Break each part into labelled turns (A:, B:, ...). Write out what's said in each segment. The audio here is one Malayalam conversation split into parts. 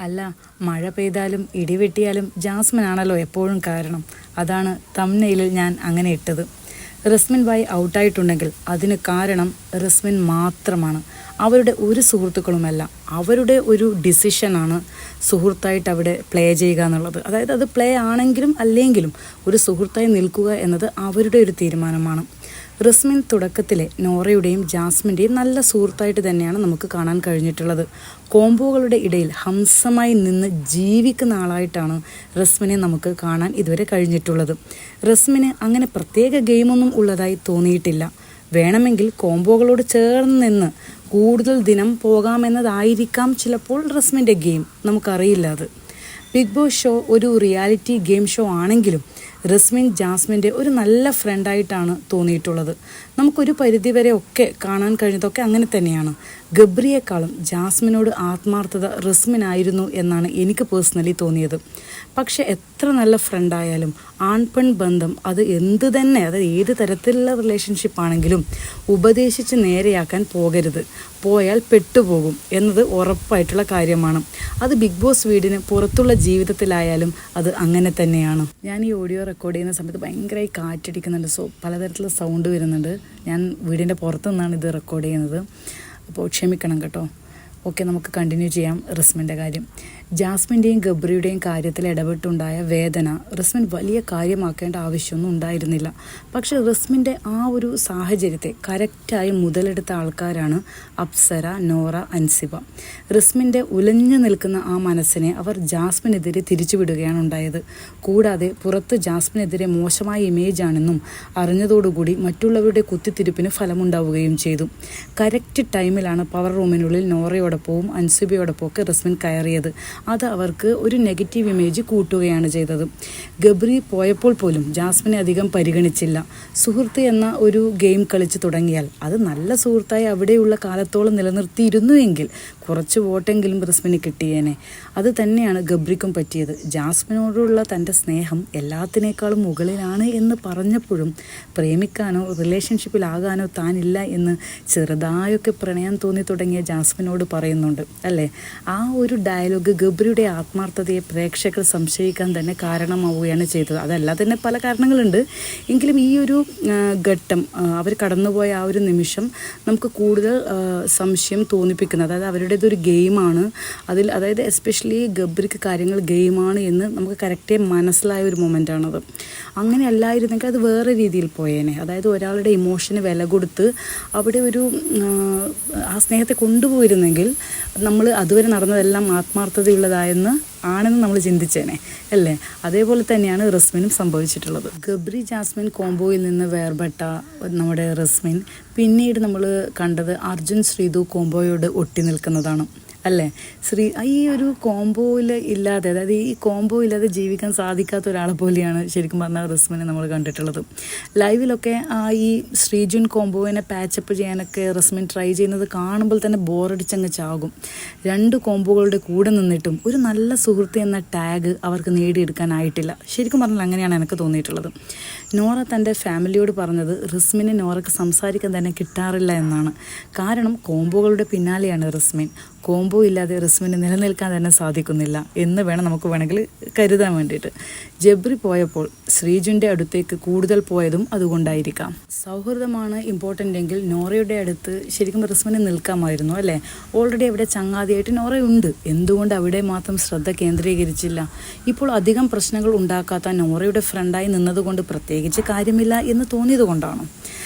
A: അല്ല, മഴ പെയ്താലും ഇടിവെട്ടിയാലും ജാസ്മിൻ ആണല്ലോ എപ്പോഴും കാരണം. അതാണ് തംബ്നെയിലിൽ ഞാൻ അങ്ങനെ ഇട്ടത്. റസ്മിൻ ബായ് ഔട്ടായിട്ടുണ്ടെങ്കിൽ അതിന് കാരണം റസ്മിൻ മാത്രമാണ്. അവരുടെ ഒരു സുഹൃത്തുക്കളുമല്ല, അവരുടെ ഒരു ഡിസിഷനാണ് സുഹൃത്തായിട്ട് അവിടെ പ്ലേ ചെയ്യുക എന്നുള്ളത്. അതായത് അത് പ്ലേ ആണെങ്കിലും അല്ലെങ്കിലും ഒരു സുഹൃത്തായി നിൽക്കുക എന്നത് അവരുടെ ഒരു തീരുമാനമാണ്. റസ്മിൻ തുടക്കത്തിലെ നോറയുടെയും ജാസ്മിൻ്റെയും നല്ല സുഹൃത്തായിട്ട് തന്നെയാണ് നമുക്ക് കാണാൻ കഴിഞ്ഞിട്ടുള്ളത്. കോംബോകളുടെ ഇടയിൽ ഹംസമായി നിന്ന് ജീവിക്കുന്ന ആളായിട്ടാണ് റസ്മിനെ നമുക്ക് കാണാൻ ഇതുവരെ കഴിഞ്ഞിട്ടുള്ളത്. റസ്മിന് അങ്ങനെ പ്രത്യേക ഗെയിമൊന്നും ഉള്ളതായി തോന്നിയിട്ടില്ല. വേണമെങ്കിൽ കോംബോകളോട് ചേർന്ന് നിന്ന് കൂടുതൽ ദിനം പോകാമെന്നതായിരിക്കാം ചിലപ്പോൾ റസ്മിൻ്റെ ഗെയിം, നമുക്കറിയില്ല. അത് ബിഗ് ബോസ് ഷോ ഒരു റിയാലിറ്റി ഗെയിം ഷോ ആണെങ്കിലും റസ്മിൻ ജാസ്മിൻ്റെ ഒരു നല്ല ഫ്രണ്ടായിട്ടാണ് തോന്നിയിട്ടുള്ളത്. നമുക്കൊരു പരിധിവരെ ഒക്കെ കാണാൻ കഴിഞ്ഞതൊക്കെ അങ്ങനെ തന്നെയാണ്. ഗബ്രിയേക്കാളും ജാസ്മിനോട് ആത്മാർത്ഥത റസ്മിനായിരുന്നു എന്നാണ് എനിക്ക് പേഴ്സണലി തോന്നിയത്. പക്ഷെ എത്ര നല്ല ഫ്രണ്ടായാലും ആൺപെൺ ബന്ധം അത് എന്ത് തന്നെ, അത് ഏത് തരത്തിലുള്ള റിലേഷൻഷിപ്പ് ആണെങ്കിലും ഉപദേശിച്ച് നേരെയാക്കാൻ പോകരുത്. പോയാൽ പെട്ടുപോകും എന്നത് ഉറപ്പായിട്ടുള്ള കാര്യമാണ്. അത് ബിഗ് ബോസ് വീടിന് പുറത്തുള്ള ജീവിതത്തിലായാലും അത് അങ്ങനെ തന്നെയാണ്. ഞാൻ ഈ ഓഡിയോ റെക്കോർഡ് ചെയ്യുന്ന സമയത്ത് ഭയങ്കരമായി കാറ്റടിക്കുന്നുണ്ട്. പലതരത്തിലുള്ള സൗണ്ട് വരുന്നുണ്ട്. ഞാൻ വീടിൻ്റെ പുറത്തു നിന്നാണ് ഇത് റെക്കോർഡ് ചെയ്യുന്നത്, അപ്പോൾ ക്ഷമിക്കണം കേട്ടോ. ഓക്കെ, നമുക്ക് കണ്ടിന്യൂ ചെയ്യാം. റസ്മിൻ്റെ കാര്യം, ജാസ്മിൻ്റെയും ഗബ്രിയുടെയും കാര്യത്തിൽ ഇടപെട്ടുണ്ടായ വേദന റസ്മിൻ വലിയ കാര്യമാക്കേണ്ട ആവശ്യമൊന്നും ഉണ്ടായിരുന്നില്ല. പക്ഷെ റസ്മിൻ്റെ ആ ഒരു സാഹചര്യത്തെ കറക്റ്റായി മുതലെടുത്ത ആൾക്കാരാണ് അപ്സര, നോറ, അൻസിബ. റസ്മിൻ്റെ ഉലഞ്ഞു നിൽക്കുന്ന ആ മനസ്സിനെ അവർ ജാസ്മിനെതിരെ തിരിച്ചുവിടുകയാണ് ഉണ്ടായത്. കൂടാതെ പുറത്ത് ജാസ്മിനെതിരെ മോശമായ ഇമേജാണെന്നും അറിഞ്ഞതോടുകൂടി മറ്റുള്ളവരുടെ കുത്തിത്തിരിപ്പിന് ഫലമുണ്ടാവുകയും ചെയ്തു. കറക്റ്റ് ടൈമിലാണ് പവർ റൂമിനുള്ളിൽ നോറയോടൊപ്പവും അൻസിബയോടൊപ്പവും ഒക്കെ റസ്മിൻ കയറിയത്. അത് അവർക്ക് ഒരു നെഗറ്റീവ് ഇമേജ് കൂട്ടുകയാണ് ചെയ്തത്. ഗബ്രി പോയപ്പോൾ പോലും ജാസ്മിനെ അധികം പരിഗണിച്ചില്ല. സുഹൃത്ത് എന്ന ഒരു ഗെയിം കളിച്ച് തുടങ്ങിയാൽ അത് നല്ല സുഹൃത്തായി അവിടെയുള്ള കാലത്തോളം നിലനിർത്തിയിരുന്നുവെങ്കിൽ കുറച്ച് വോട്ടെങ്കിലും റസ്മിന് കിട്ടിയേനെ. അത് തന്നെയാണ് ഗബ്രിക്കും പറ്റിയത്. ജാസ്മിനോടുള്ള തൻ്റെ സ്നേഹം എല്ലാത്തിനേക്കാളും മുകളിലാണ് എന്ന് പറഞ്ഞപ്പോഴും പ്രേമിക്കാനോ റിലേഷൻഷിപ്പിലാകാനോ താനില്ല എന്ന് ചെറുതായൊക്കെ പ്രണയം തോന്നി തുടങ്ങിയ ജാസ്മിനോട് പറയുന്നുണ്ട് അല്ലേ. ആ ഒരു ഡയലോഗ് ഗബ്രിയുടെ ആത്മാർത്ഥതയെ പ്രേക്ഷകർ സംശയിക്കാൻ തന്നെ കാരണമാവുകയാണ് ചെയ്തത്. അതല്ലാതെ തന്നെ പല കാരണങ്ങളുണ്ട്. എങ്കിലും ഈ ഒരു ഘട്ടം, അവർ കടന്നുപോയ ആ ഒരു നിമിഷം നമുക്ക് കൂടുതൽ സംശയം തോന്നിപ്പിക്കുന്നത്, അതായത് അവരുടേതൊരു ഗെയിമാണ്. അതായത് എസ്പെഷ്യലി ഗബ്രിക്ക് കാര്യങ്ങൾ ഗെയിമാണ് എന്ന് നമുക്ക് കറക്റ്റായി മനസ്സിലായ ഒരു മൊമെൻ്റാണത്. അങ്ങനെ അല്ലായിരുന്നെങ്കിൽ അത് വേറെ രീതിയിൽ പോയേനെ. അതായത് ഒരാളുടെ ഇമോഷന് വില കൊടുത്ത് അവിടെ ഒരു ആ സ്നേഹത്തെ കൊണ്ടുപോയിരുന്നെങ്കിൽ നമ്മൾ അതുവരെ നടന്നതെല്ലാം ആത്മാർത്ഥതയുള്ളതായെന്ന് ആണെന്ന് നമ്മൾ ചിന്തിച്ചേനെ അല്ലേ. അതേപോലെ തന്നെയാണ് റസ്മിനും സംഭവിച്ചിട്ടുള്ളത്. ഗബ്രി ജാസ്മിൻ കോംബോയിൽ നിന്ന് വേർപെട്ട നമ്മുടെ റസ്മിൻ പിന്നീട് നമ്മൾ കണ്ടത് അർജുൻ ശ്രീതു കോംബോയോട് ഒട്ടി നിൽക്കുന്നതാണ് അല്ലേ. ഈ ഒരു കോംബോയിൽ ഇല്ലാതെ, അതായത് ഈ കോംബോ ഇല്ലാതെ ജീവിക്കാൻ സാധിക്കാത്ത ഒരാളെ പോലെയാണ് ശരിക്കും പറഞ്ഞാൽ റസ്മിനെ നമ്മൾ കണ്ടിട്ടുള്ളത്. ലൈവിലൊക്കെ ഈ ശ്രീജുൻ കോംബോവിനെ പാച്ചപ്പ് ചെയ്യാനൊക്കെ റസ്മിൻ ട്രൈ ചെയ്യുന്നത് കാണുമ്പോൾ തന്നെ ബോറടിച്ചങ്ങ് ചാകും. 2 കോംബോകളുടെ കൂടെ നിന്നിട്ടും ഒരു നല്ല സുഹൃത്ത് എന്ന ടാഗ് അവർക്ക് നേടിയെടുക്കാനായിട്ടില്ല. ശരിക്കും പറഞ്ഞാൽ അങ്ങനെയാണ് എനിക്ക് തോന്നിയിട്ടുള്ളത്. നോറ തൻ്റെ ഫാമിലിയോട് പറഞ്ഞത് റസ്മിനെ നോറയ്ക്ക് സംസാരിക്കാൻ തന്നെ കിട്ടാറില്ല എന്നാണ്. കാരണം കോംബോകളുടെ പിന്നാലെയാണ് റസ്മിൻ. കോംബോ ഇല്ലാതെ റസ്മിന് നിലനിൽക്കാൻ തന്നെ സാധിക്കുന്നില്ല എന്ന് നമുക്ക് വേണമെങ്കിൽ കരുതാൻ വേണ്ടിയിട്ട്. ജബ്രി പോയപ്പോൾ ശ്രീജുൻ്റെ അടുത്തേക്ക് കൂടുതൽ പോയതും അതുകൊണ്ടായിരിക്കാം. സൗഹൃദമാണ് ഇമ്പോർട്ടൻ്റ് എങ്കിൽ നോറയുടെ അടുത്ത് ശരിക്കും റസ്മിന് നിൽക്കാമായിരുന്നു അല്ലേ. ഓൾറെഡി അവിടെ ചങ്ങാതിയായിട്ട് നോറയുണ്ട്, എന്തുകൊണ്ട് അവിടെ മാത്രം ശ്രദ്ധ കേന്ദ്രീകരിച്ചില്ല? ഇപ്പോൾ അധികം പ്രശ്നങ്ങൾ ഉണ്ടാക്കാത്ത നോറയുടെ ഫ്രണ്ടായി നിന്നതുകൊണ്ട് പ്രത്യേകിച്ച് കാര്യമില്ല എന്ന് തോന്നിയത് കൊണ്ടാണോ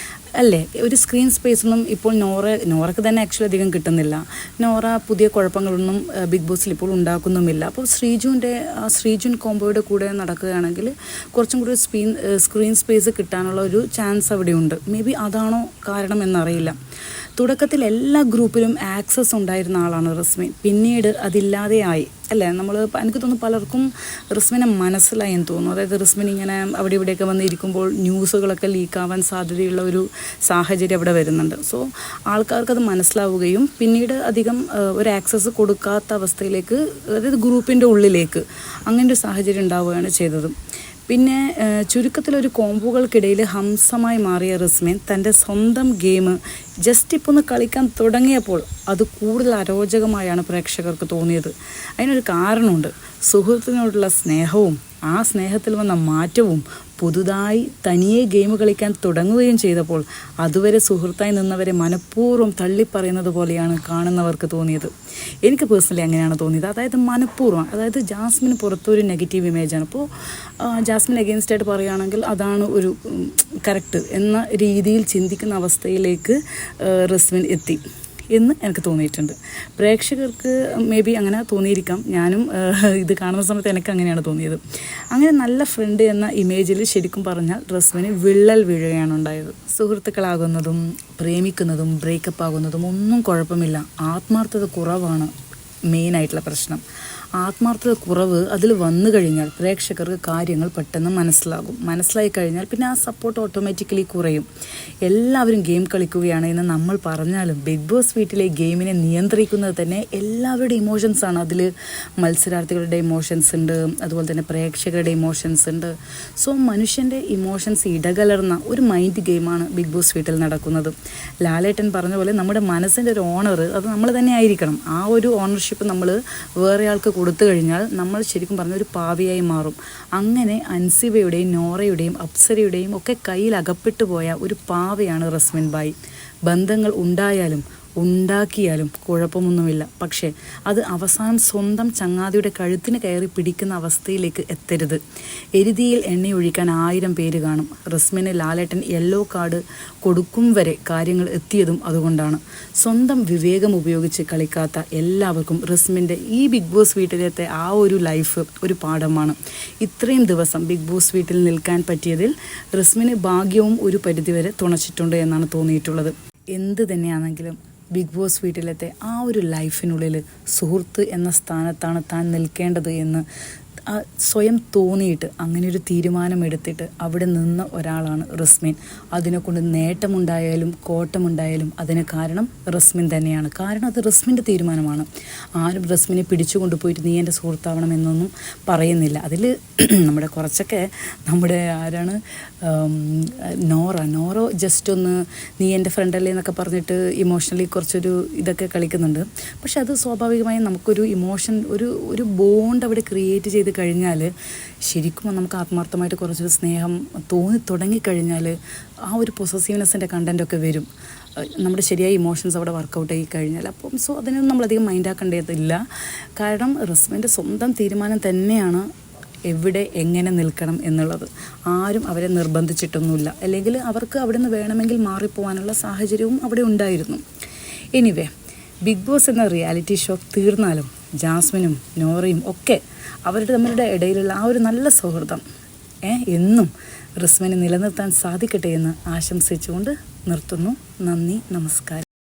A: അല്ലേ. ഒരു സ്ക്രീൻ സ്പേസൊന്നും ഇപ്പോൾ നോറയ്ക്ക് തന്നെ ആക്ച്വലി അധികം കിട്ടുന്നില്ല. നോറ പുതിയ കുഴപ്പങ്ങളൊന്നും ബിഗ് ബോസിൽ ഇപ്പോൾ ഉണ്ടാക്കുന്നുമില്ല. അപ്പോൾ ശ്രീജുൻ കോംബോയുടെ കൂടെ നടക്കുകയാണെങ്കിൽ കുറച്ചും കൂടി സ്ക്രീൻ സ്പേസ് കിട്ടാനുള്ള ഒരു ചാൻസ് അവിടെയുണ്ട്. മേ ബി അതാണോ കാരണം എന്നറിയില്ല. തുടക്കത്തിൽ എല്ലാ ഗ്രൂപ്പിലും ആക്സസ് ഉണ്ടായിരുന്ന ആളാണ് റസ്മിൻ. പിന്നീട് അതില്ലാതെയായി അല്ലേ. എനിക്ക് തോന്നുന്നു പലർക്കും റസ്മിനെ മനസ്സിലായി എന്ന് തോന്നുന്നു. അതായത് റസ്മിൻ ഇങ്ങനെ അവിടെ ഇവിടെയൊക്കെ വന്നിരിക്കുമ്പോൾ ന്യൂസുകളൊക്കെ ലീക്കാവാൻ സാധ്യതയുള്ള ഒരു സാഹചര്യം അവിടെ വരുന്നുണ്ട്. സോ ആൾക്കാർക്കത് മനസ്സിലാവുകയും പിന്നീട് അധികം ഒരു ആക്സസ് കൊടുക്കാത്ത അവസ്ഥയിലേക്ക്, അതായത് ഗ്രൂപ്പിൻ്റെ ഉള്ളിലേക്ക് അങ്ങനെ ഒരു സാഹചര്യം ഉണ്ടാവുകയാണ് ചെയ്തത്. പിന്നെ ചുരുക്കത്തിലൊരു കോംബോകൾക്കിടയിൽ ഹംസമായി മാറിയ റസ്മിൻ തൻ്റെ സ്വന്തം ഗെയിം ജസ്റ്റ് ഇപ്പോൾ ഒന്ന് കളിക്കാൻ തുടങ്ങിയപ്പോൾ അത് കൂടുതൽ അരോചകമായാണ് പ്രേക്ഷകർക്ക് തോന്നിയത്. അതിനൊരു കാരണമുണ്ട്. സുഹൃത്തിനോടുള്ള സ്നേഹവും ആ സ്നേഹത്തിൽ വന്ന മാറ്റവും പുതുതായി തനിയെ ഗെയിം കളിക്കാൻ തുടങ്ങുകയും ചെയ്തപ്പോൾ അതുവരെ സുഹൃത്തായി നിന്നവരെ മനഃപൂർവ്വം തള്ളിപ്പറയുന്നത് പോലെയാണ് കാണുന്നവർക്ക് തോന്നിയത്. എനിക്ക് പേഴ്സണലി അങ്ങനെയാണ് തോന്നിയത്. അതായത് മനഃപൂർവ്വം, അതായത് ജാസ്മിന് പുറത്തൊരു നെഗറ്റീവ് ഇമേജാണ്. അപ്പോൾ ജാസ്മിൻ അഗെയിൻസ്റ്റ് ആയിട്ട് പറയുകയാണെങ്കിൽ അതാണ് ഒരു കറക്റ്റ് എന്ന രീതിയിൽ ചിന്തിക്കുന്ന അവസ്ഥയിലേക്ക് റസ്മിൻ എത്തി എന്ന് എനിക്ക് തോന്നിയിട്ടുണ്ട്. പ്രേക്ഷകർക്ക് മേ ബി അങ്ങനെ തോന്നിയിരിക്കാം. ഞാനും ഇത് കാണുന്ന സമയത്ത് എനിക്ക് അങ്ങനെയാണ് തോന്നിയത്. അങ്ങനെ നല്ല ഫ്രണ്ട് എന്ന ഇമേജിൽ ശരിക്കും പറഞ്ഞാൽ റസ്മിന് വിള്ളൽ വീഴുകയാണ് ഉണ്ടായത്. സുഹൃത്തുക്കളാകുന്നതും പ്രേമിക്കുന്നതും ബ്രേക്കപ്പ് ആകുന്നതും ഒന്നും കുഴപ്പമില്ല. ആത്മാർത്ഥത കുറവാണ് മെയിനായിട്ടുള്ള പ്രശ്നം. ആത്മാർത്ഥത കുറവ് അതിൽ വന്നു കഴിഞ്ഞാൽ പ്രേക്ഷകർക്ക് കാര്യങ്ങൾ പെട്ടെന്ന് മനസ്സിലായി കഴിഞ്ഞാൽ പിന്നെ ആ സപ്പോർട്ട് ഓട്ടോമാറ്റിക്കലി കുറയും. എല്ലാവരും ഗെയിം കളിക്കുകയാണ് എന്ന് നമ്മൾ പറഞ്ഞാലും ബിഗ് ബോസ് വീട്ടിലെ ഗെയിമിനെ നിയന്ത്രിക്കുന്നത് തന്നെ എല്ലാവരുടെ ഇമോഷൻസാണ്. അതിൽ മത്സരാർത്ഥികളുടെ ഇമോഷൻസ് ഉണ്ട്, അതുപോലെ തന്നെ പ്രേക്ഷകരുടെ ഇമോഷൻസ് ഉണ്ട്. സോ മനുഷ്യൻ്റെ ഇമോഷൻസ് ഇടകലർന്ന ഒരു മൈൻഡ് ഗെയിമാണ് ബിഗ് ബോസ് വീട്ടിൽ നടക്കുന്നത്. ലാലേട്ടൻ പറഞ്ഞ പോലെ നമ്മുടെ മനസ്സിൻ്റെ ഒരു ഓണർ അത് നമ്മൾ തന്നെ ആയിരിക്കണം. ആ ഒരു ഓണർഷിപ്പ് നമ്മൾ വേറെ ആൾക്ക് കൊടുത്തു കഴിഞ്ഞാൽ നമ്മൾ ശരിക്കും പറഞ്ഞ ഒരു പാവിയായി മാറും. അങ്ങനെ അൻസിബയുടെയും നോറയുടെയും അപ്സരയുടെയും ഒക്കെ കയ്യിൽ അകപ്പെട്ടു പോയ ഒരു പാവയാണ് റസ്മിൻ ബായ്. ബന്ധങ്ങൾ ഉണ്ടാക്കിയാലും കുഴപ്പമൊന്നുമില്ല. പക്ഷേ അത് അവസാനം സ്വന്തം ചങ്ങാതിയുടെ കഴുത്തിന് കയറി പിടിക്കുന്ന അവസ്ഥയിലേക്ക് എത്തരുത്. എരുതിയിൽ എണ്ണയൊഴിക്കാൻ 1000 പേര് കാണും. റസ്മിന് ലാലേട്ടൻ യെല്ലോ കാർഡ് കൊടുക്കും വരെ കാര്യങ്ങൾ എത്തിയതും അതുകൊണ്ടാണ്. സ്വന്തം വിവേകം ഉപയോഗിച്ച് കളിക്കാത്ത എല്ലാവർക്കും റസ്മിൻ്റെ ഈ ബിഗ് ബോസ് വീട്ടിലത്തെ ആ ഒരു ലൈഫ് ഒരു പാഠമാണ്. ഇത്രയും ദിവസം ബിഗ് ബോസ് വീട്ടിൽ നിൽക്കാൻ പറ്റിയതിൽ റസ്മിന് ഭാഗ്യവും ഒരു പരിധിവരെ തുണച്ചിട്ടുണ്ട് എന്നാണ് തോന്നിയിട്ടുള്ളത്. എന്ത് തന്നെയാണെങ്കിലും ബിഗ് ബോസ് വീട്ടിലത്തെ ആ ഒരു ലൈഫിനുള്ളിൽ സുഹൃത്ത് എന്ന സ്ഥാനത്താണ് താൻ നിൽക്കേണ്ടത് എന്ന് സ്വയം തോന്നിയിട്ട് അങ്ങനെ ഒരു തീരുമാനമെടുത്തിട്ട് അവിടെ നിന്ന ഒരാളാണ് റസ്മിൻ. അതിനെക്കൊണ്ട് നേട്ടമുണ്ടായാലും കോട്ടമുണ്ടായാലും അതിന് കാരണം റസ്മിൻ തന്നെയാണ്. കാരണം അത് റസ്മിൻ്റെ തീരുമാനമാണ്. ആരും റസ്മിനെ പിടിച്ചു കൊണ്ടുപോയിട്ട് നീ എൻ്റെ സുഹൃത്താവണം എന്നൊന്നും പറയുന്നില്ല. അതിൽ നമ്മുടെ കുറച്ചൊക്കെ നമ്മുടെ ആരാണ് നോറ ജസ്റ്റ് ഒന്ന് നീ എൻ്റെ ഫ്രണ്ടല്ലേ എന്നൊക്കെ പറഞ്ഞിട്ട് ഇമോഷണലി കുറച്ചൊരു ഇതൊക്കെ കളിക്കുന്നുണ്ട്. പക്ഷെ അത് സ്വാഭാവികമായും നമുക്കൊരു ഇമോഷൻ ഒരു ബോണ്ട് അവിടെ ക്രിയേറ്റ് ചെയ്ത് കഴിഞ്ഞാൽ ശരിക്കും നമുക്ക് ആത്മാർത്ഥമായിട്ട് കുറച്ചൊരു സ്നേഹം തോന്നി തുടങ്ങിക്കഴിഞ്ഞാൽ ആ ഒരു പൊസസീവ്നെസ്സിൻ്റെ കണ്ടൻറ്റൊക്കെ വരും. നമ്മുടെ ശരിയായ ഇമോഷൻസ് അവിടെ വർക്കൗട്ട് ആയി കഴിഞ്ഞാൽ അപ്പം സോ അതിനൊന്നും നമ്മളധികം മൈൻഡാക്കേണ്ടതില്ല. കാരണം റസ്മിൻ്റെ സ്വന്തം തീരുമാനം തന്നെയാണ് എവിടെ എങ്ങനെ നിൽക്കണം എന്നുള്ളത്. ആരും അവരെ നിർബന്ധിച്ചിട്ടൊന്നുമില്ല. അല്ലെങ്കിൽ അവർക്ക് അവിടെ നിന്ന് വേണമെങ്കിൽ മാറിപ്പോകാനുള്ള സാഹചര്യവും അവിടെ ഉണ്ടായിരുന്നു. എനിവേ, ബിഗ് ബോസ് എന്ന റിയാലിറ്റി ഷോ തീർന്നാലും ജാസ്മിനും നോറയും ഒക്കെ അവരുടെ തമ്മിലുള്ള ഇടയിലുള്ള ആ ഒരു നല്ല സൗഹൃദം എന്നും റസ്മിനെ നിലനിർത്താൻ സാധിക്കട്ടെ എന്ന് ആശംസിച്ചുകൊണ്ട് നിർത്തുന്നു. നന്ദി, നമസ്കാരം.